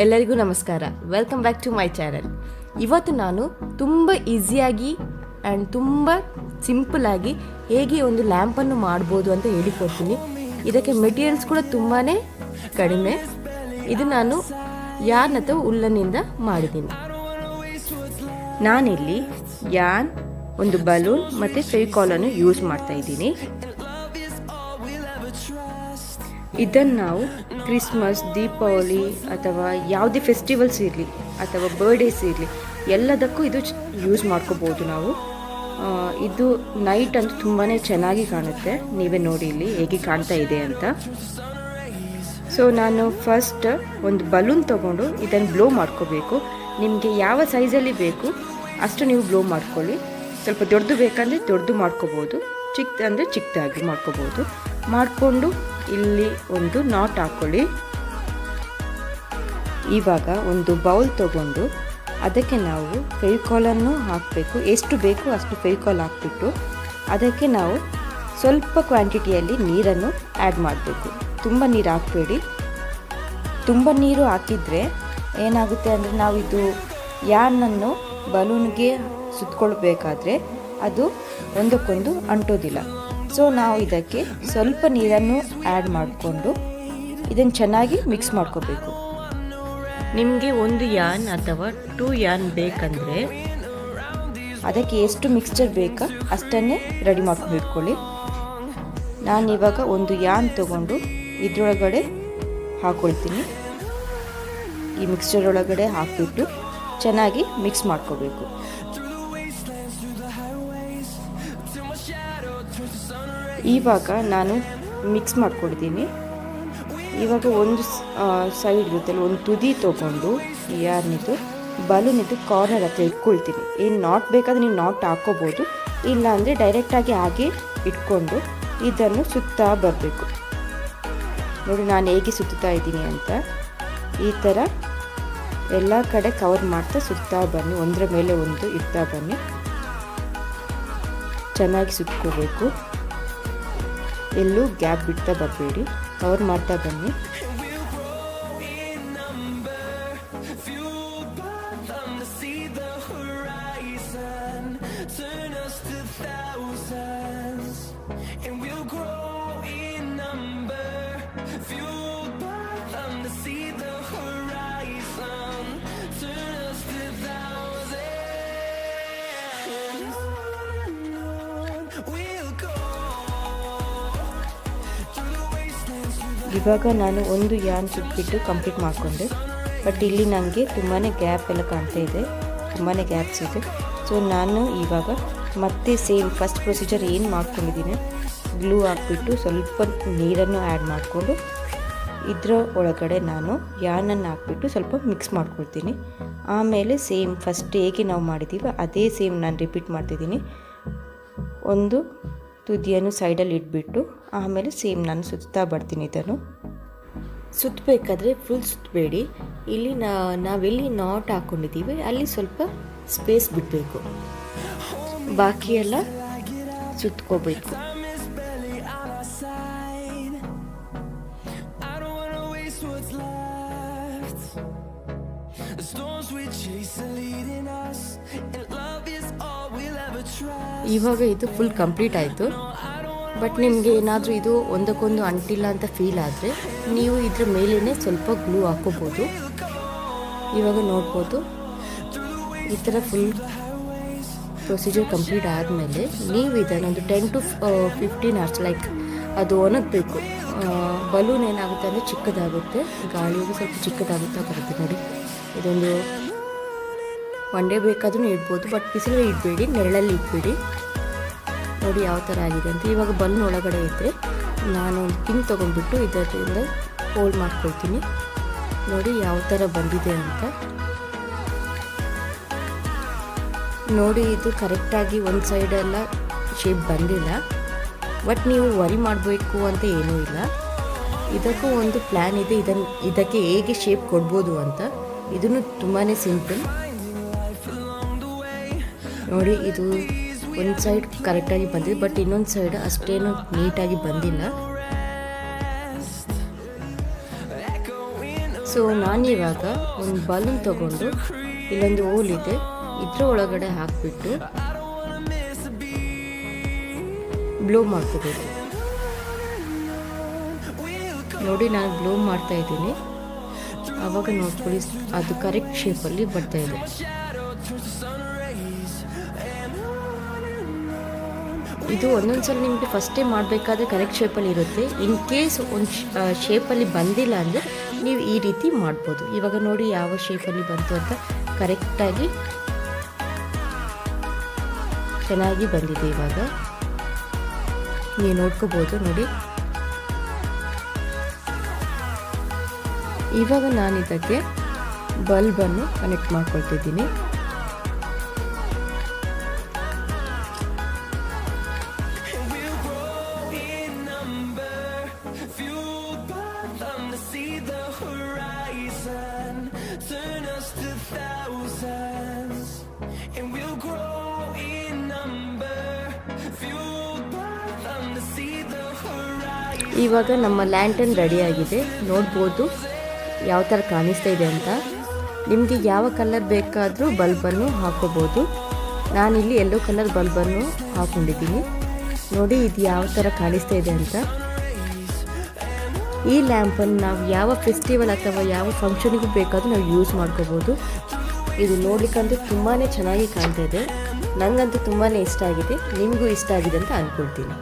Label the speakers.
Speaker 1: ಎಲ್ಲರಿಗೂ ನಮಸ್ಕಾರ. Welcome back to my channel. ಇವತ್ತು ನಾನು ತುಂಬ ಈಸಿಯಾಗಿ ಆ್ಯಂಡ್ ತುಂಬ ಸಿಂಪಲ್ಲಾಗಿ ಹೇಗೆ ಒಂದು ಲ್ಯಾಂಪನ್ನು ಮಾಡ್ಬೋದು ಅಂತ ಹೇಳಿಕೊಡ್ತೀನಿ. ಇದಕ್ಕೆ ಮೆಟೀರಿಯಲ್ಸ್ ಕೂಡ ತುಂಬಾ ಕಡಿಮೆ. ಇದು ನಾನು ಯಾನ್ ಅಥವಾ ಉಲ್ಲನ್ನಿಂದ ಮಾಡಿದ್ದೀನಿ. ನಾನಿಲ್ಲಿ ಯಾನ್, ಒಂದು ಬಲೂನ್ ಮತ್ತು ಫೆವಿಕಾಲನ್ನು ಯೂಸ್ ಮಾಡ್ತಾ ಇದ್ದೀನಿ. ಇದನ್ನು ನಾವು ಕ್ರಿಸ್ಮಸ್, ದೀಪಾವಳಿ ಅಥವಾ ಯಾವುದೇ ಫೆಸ್ಟಿವಲ್ಸ್ ಇರಲಿ ಅಥವಾ ಬರ್ಡೇಸ್ ಇರಲಿ ಎಲ್ಲದಕ್ಕೂ ಇದು ಯೂಸ್ ಮಾಡ್ಕೋಬೋದು ನಾವು. ಇದು ನೈಟ್ ಅಂತೂ ತುಂಬಾ ಚೆನ್ನಾಗಿ ಕಾಣುತ್ತೆ. ನೀವೇ ನೋಡಿ ಇಲ್ಲಿ ಹೇಗೆ ಕಾಣ್ತಾ ಇದೆ ಅಂತ. ಸೊ ನಾನು ಫಸ್ಟ್ ಒಂದು ಬಲೂನ್ ತೊಗೊಂಡು ಇದನ್ನು ಬ್ಲೋ ಮಾಡ್ಕೋಬೇಕು. ನಿಮಗೆ ಯಾವ ಸೈಜಲ್ಲಿ ಬೇಕು ಅಷ್ಟು ನೀವು ಬ್ಲೋ ಮಾಡ್ಕೊಳ್ಳಿ. ಸ್ವಲ್ಪ ದೊಡ್ಡದು ಬೇಕಂದರೆ ದೊಡ್ಡದು ಮಾಡ್ಕೋಬೋದು, ಚಿಕ್ಕದು ಅಂದರೆ ಚಿಕ್ಕದಾಗಿ ಮಾಡ್ಕೋಬೋದು. ಮಾಡಿಕೊಂಡು ಇಲ್ಲಿ ಒಂದು ನಾಟ್ ಹಾಕ್ಕೊಳ್ಳಿ. ಇವಾಗ ಒಂದು ಬೌಲ್ ತೊಗೊಂಡು ಅದಕ್ಕೆ ನಾವು ಫೆವಿಕಾಲನ್ನು ಹಾಕಬೇಕು. ಎಷ್ಟು ಬೇಕು ಅಷ್ಟು ಫೆವಿಕಾಲ್ ಹಾಕ್ಬಿಟ್ಟು ಅದಕ್ಕೆ ನಾವು ಸ್ವಲ್ಪ ಕ್ವಾಂಟಿಟಿಯಲ್ಲಿ ನೀರನ್ನು ಆ್ಯಡ್ ಮಾಡಬೇಕು. ತುಂಬ ನೀರು ಹಾಕಬೇಡಿ. ತುಂಬ ನೀರು ಹಾಕಿದರೆ ಏನಾಗುತ್ತೆ ಅಂದರೆ ನಾವು ಇದು ಯಾನನ್ನು ಬಲೂನ್ಗೆ ಸುತ್ತಕೊಳ್ಬೇಕಾದ್ರೆ ಅದು ಒಂದಕ್ಕೊಂದು ಅಂಟೋದಿಲ್ಲ. ಸೊ ನಾವು ಇದಕ್ಕೆ ಸ್ವಲ್ಪ ನೀರನ್ನು ಆ್ಯಡ್ ಮಾಡಿಕೊಂಡು ಇದನ್ನು ಚೆನ್ನಾಗಿ ಮಿಕ್ಸ್ ಮಾಡ್ಕೋಬೇಕು. ನಿಮಗೆ ಒಂದು ಯಾನ್ ಅಥವಾ 2 ಯಾನ್ ಬೇಕಂದರೆ ಅದಕ್ಕೆ ಎಷ್ಟು ಮಿಕ್ಸ್ಚರ್ ಬೇಕಾ ಅಷ್ಟನ್ನೇ ರೆಡಿ ಮಾಡ್ಕೊಂಡು ಇಟ್ಕೊಳ್ಳಿ. ನಾನಿವಾಗ ಒಂದು ಯಾನ್ ತೊಗೊಂಡು ಇದರೊಳಗಡೆ ಹಾಕ್ಕೊಳ್ತೀನಿ. ಈ ಮಿಕ್ಸ್ಚರ್ ಒಳಗಡೆ ಹಾಕಿಬಿಟ್ಟು ಚೆನ್ನಾಗಿ ಮಿಕ್ಸ್ ಮಾಡ್ಕೋಬೇಕು. ಇವಾಗ ನಾನು ಮಿಕ್ಸ್ ಮಾಡ್ಕೊಡ್ತೀನಿ. ಇವಾಗ ಒಂದು ಸೈಡ್ ಇರುತ್ತಲ್ಲ, ಒಂದು ತುದಿ ತೊಗೊಂಡು ಯಾರ್ನಿದ್ದು ಬಲೂನಿದ್ದು ಕಾರ್ನರ್ ಹತ್ರ ಇಟ್ಕೊಳ್ತೀನಿ. ಏನು ನಾಟ್ ಬೇಕಾದ್ರೆ ನೀವು ನಾಟ್ ಹಾಕ್ಕೋಬೋದು, ಇಲ್ಲ ಅಂದರೆ ಡೈರೆಕ್ಟಾಗಿ ಹಾಗೆ ಇಟ್ಕೊಂಡು ಇದನ್ನು ಸುತ್ತಾ ಬರಬೇಕು. ನೋಡಿ ನಾನು ಹೇಗೆ ಸುತ್ತಾ ಇದ್ದೀನಿ ಅಂತ. ಈ ಥರ ಎಲ್ಲ ಕಡೆ ಕವರ್ ಮಾಡ್ತಾ ಸುತ್ತಾ ಬನ್ನಿ. ಒಂದರ ಮೇಲೆ ಒಂದು ಇಡ್ತಾ ಬನ್ನಿ. ಚೆನ್ನಾಗಿ ಸುತ್ಕೋಬೇಕು. ಎಲ್ಲೂ ಗ್ಯಾಪ್ ಬಿಡ್ತಾ ಬರಬೇಡಿ. ಕವರ್ ಮಾಡ್ತಾ ಬನ್ನಿ. ಇವಾಗ ನಾನು ಒಂದು ಯಾನ್ ಸುತ್ತಬಿಟ್ಟು ಕಂಪ್ಲೀಟ್ ಮಾಡಿಕೊಂಡೆ. ಬಟ್ ಇಲ್ಲಿ ನನಗೆ ತುಂಬಾ ಗ್ಯಾಪ್ ಎಲ್ಲ ಕಾಣ್ತಾ ಇದೆ, ತುಂಬಾ ಗ್ಯಾಪ್ಸ್ ಇದೆ. ಸೊ ನಾನು ಇವಾಗ ಮತ್ತೆ ಸೇಮ್ ಫಸ್ಟ್ ಪ್ರೊಸೀಜರ್ ಏನು ಮಾಡ್ಕೊಂಡಿದ್ದೀನಿ, ಗ್ಲೂ ಹಾಕ್ಬಿಟ್ಟು ಸ್ವಲ್ಪ ನೀರನ್ನು ಆ್ಯಡ್ ಮಾಡಿಕೊಂಡು ಇದರ ಒಳಗಡೆ ನಾನು ಯಾನನ್ನು ಹಾಕ್ಬಿಟ್ಟು ಸ್ವಲ್ಪ ಮಿಕ್ಸ್ ಮಾಡ್ಕೊಳ್ತೀನಿ. ಆಮೇಲೆ ಸೇಮ್ ಫಸ್ಟ್ ಹೇಗೆ ನಾವು ಮಾಡಿದ್ದೀವಿ ಅದೇ ಸೇಮ್ ನಾನು ರಿಪೀಟ್ ಮಾಡ್ತಿದ್ದೀನಿ. ಒಂದು ತುದಿಯನ್ನು ಸೈಡಲ್ಲಿ ಇಟ್ಬಿಟ್ಟು ಆಮೇಲೆ ಸೇಮ್ ನಾನು ಸುತ್ತಾ ಬರ್ತೀನಿ. ಇದನ್ನು ಸುತ್ತಬೇಕಾದ್ರೆ ಫುಲ್ ಸುತ್ತಬೇಡಿ. ಇಲ್ಲಿ ನಾವೆಲ್ಲಿ ನಾಟ್ ಹಾಕ್ಕೊಂಡಿದ್ದೀವಿ ಅಲ್ಲಿ ಸ್ವಲ್ಪ ಸ್ಪೇಸ್ ಬಿಡಬೇಕು, ಬಾಕಿ ಎಲ್ಲ ಸುತ್ಕೋಬೇಕು. ಇವಾಗ ಇದು ಫುಲ್ ಕಂಪ್ಲೀಟ್ ಆಯಿತು. ಬಟ್ ನಿಮಗೆ ಏನಾದರೂ ಇದು ಒಂದಕ್ಕೊಂದು ಅಂಟಿಲ್ಲ ಅಂತ ಫೀಲ್ ಆದರೆ ನೀವು ಇದ್ರ ಮೇಲೇ ಸ್ವಲ್ಪ ಗ್ಲೂ ಹಾಕೋಬೋದು. ಇವಾಗ ನೋಡ್ಬೋದು ಈ ಥರ ಫುಲ್ ಪ್ರೊಸೀಜರ್ ಕಂಪ್ಲೀಟ್ ಆದಮೇಲೆ ನೀವು ಇದನ್ನೊಂದು 10 to 15 hours ಲೈಕ್ ಅದು ಒಣಗಬೇಕು. ಬಲೂನ್ ಏನಾಗುತ್ತೆ ಅಂದರೆ ಚಿಕ್ಕದಾಗುತ್ತೆ, ಗಾಳಿಗೆ ಸ್ವಲ್ಪ ಚಿಕ್ಕದಾಗುತ್ತಾ ಬರುತ್ತೆ. ನೋಡಿ ಇದೊಂದು ಒನ್ ಡೇ ಬೇಕಾದ್ರೂ ಇಡ್ಬೋದು, ಬಟ್ ಬಿಸಿಲಲ್ಲಿ ಇಡಬೇಡಿ, ನೆರಳಲ್ಲಿ ಇಟ್ಬೇಡಿ. ನೋಡಿ ಯಾವ ಥರ ಆಗಿದೆ ಅಂತ. ಇವಾಗ ಬಲೂನ್ ಒಳಗಡೆ ಇದ್ದರೆ ನಾನು ಒಂದು ಪಿನ್ ತೊಗೊಂಡ್ಬಿಟ್ಟು ಇದರಿಂದ ಹೋಲ್ಡ್ ಮಾಡ್ಕೊಳ್ತೀನಿ. ನೋಡಿ ಯಾವ ಥರ ಬಂದಿದೆ ಅಂತ. ನೋಡಿ ಇದು ಕರೆಕ್ಟಾಗಿ ಒಂದು ಸೈಡೆಲ್ಲ ಶೇಪ್ ಬಂದಿಲ್ಲ, ಬಟ್ ನೀವು ವರಿ ಮಾಡಬೇಕು ಅಂತ ಏನೂ ಇಲ್ಲ. ಇದಕ್ಕೂ ಒಂದು ಪ್ಲ್ಯಾನ್ ಇದೆ, ಇದಕ್ಕೆ ಹೇಗೆ ಶೇಪ್ ಕೊಡ್ಬೋದು ಅಂತ. ಇದನ್ನು ತುಂಬಾ ಸಿಂಪಲ್. ನೋಡಿ ಇದು ಒಂದು ಸೈಡ್ ಕರೆಕ್ಟಾಗಿ ಬಂದಿದೆ, ಬಟ್ ಇನ್ನೊಂದು ಸೈಡ್ ಅಷ್ಟೇನು ನೀಟಾಗಿ ಬಂದಿಲ್ಲ. ಸೊ ಸೊ ನಾನಿವಾಗ ಒಂದು ಬಲೂನ್ ತಗೊಂಡು ಇಲ್ಲೊಂದು ಹೋಲ್ ಇದೆ, ಇದ್ರ ಒಳಗಡೆ ಹಾಕಿಬಿಟ್ಟು ಬ್ಲೋ ಮಾಡ್ಕೋಬೇಕು. ನೋಡಿ ನಾನು ಬ್ಲೋ ಮಾಡ್ತಾ ಇದ್ದೀನಿ, ಆವಾಗ ನೋಡ್ಕೊಳ್ಳಿ ಅದು ಕರೆಕ್ಟ್ ಶೇಪಲ್ಲಿ ಬರ್ತಾ ಇದೆ. ಇದು ಒಂದೊಂದ್ಸಲ ನಿಮಗೆ ಫಸ್ಟೇ ಮಾಡಬೇಕಾದ್ರೆ ಕರೆಕ್ಟ್ ಶೇಪಲ್ಲಿ ಇರುತ್ತೆ. ಇನ್ ಕೇಸ್ ಒಂದು ಶೇಪಲ್ಲಿ ಬಂದಿಲ್ಲ ಅಂದರೆ ನೀವು ಈ ರೀತಿ ಮಾಡ್ಬೋದು. ಇವಾಗ ನೋಡಿ ಯಾವ ಶೇಪಲ್ಲಿ ಬಂತು ಅಂತ ಕರೆಕ್ಟಾಗಿ ಚೆನ್ನಾಗಿ ಬಂದಿದೆ. ಇವಾಗ ನೀವು ನೋಡ್ಕೋಬೋದು ನೋಡಿ. ಇವಾಗ ನಾನು ಇದಕ್ಕೆ ಬಲ್ಬನ್ನು ಕನೆಕ್ಟ್ ಮಾಡ್ಕೊಳ್ತಿದ್ದೀನಿ. ಇವಾಗ ನಮ್ಮ ಲ್ಯಾಂಟರ್ನ್ ರೆಡಿಯಾಗಿದೆ. ನೋಡ್ಬೋದು ಯಾವ ಥರ ಕಾಣಿಸ್ತಾ ಇದೆ ಅಂತ. ನಿಮಗೆ ಯಾವ ಕಲರ್ ಬೇಕಾದರೂ ಬಲ್ಬನ್ನು ಹಾಕೋಬೋದು. ನಾನಿಲ್ಲಿ ಯೆಲ್ಲೋ ಕಲರ್ ಬಲ್ಬನ್ನು ಹಾಕೊಂಡಿದ್ದೀನಿ. ನೋಡಿ ಇದು ಯಾವ ಥರ ಕಾಣಿಸ್ತಾ ಇದೆ ಅಂತ. ಈ ಲ್ಯಾಂಪನ್ನು ನಾವು ಯಾವ ಫೆಸ್ಟಿವಲ್ ಅಥವಾ ಯಾವ ಫಂಕ್ಷನಿಗೂ ಬೇಕಾದರೂ ನಾವು ಯೂಸ್ ಮಾಡ್ಕೋಬೋದು. ಇದು ನೋಡ್ಲಿಕ್ಕಂತೂ ತುಂಬಾ ಚೆನ್ನಾಗಿ ಕಾಣ್ತಾ ಇದೆ. ನನಗಂತೂ ತುಂಬಾ ಇಷ್ಟ ಆಗಿದೆ. ನಿಮಗೂ ಇಷ್ಟ ಆಗಿದೆ ಅಂತ ಅಂದ್ಕೊಳ್ತೀನಿ.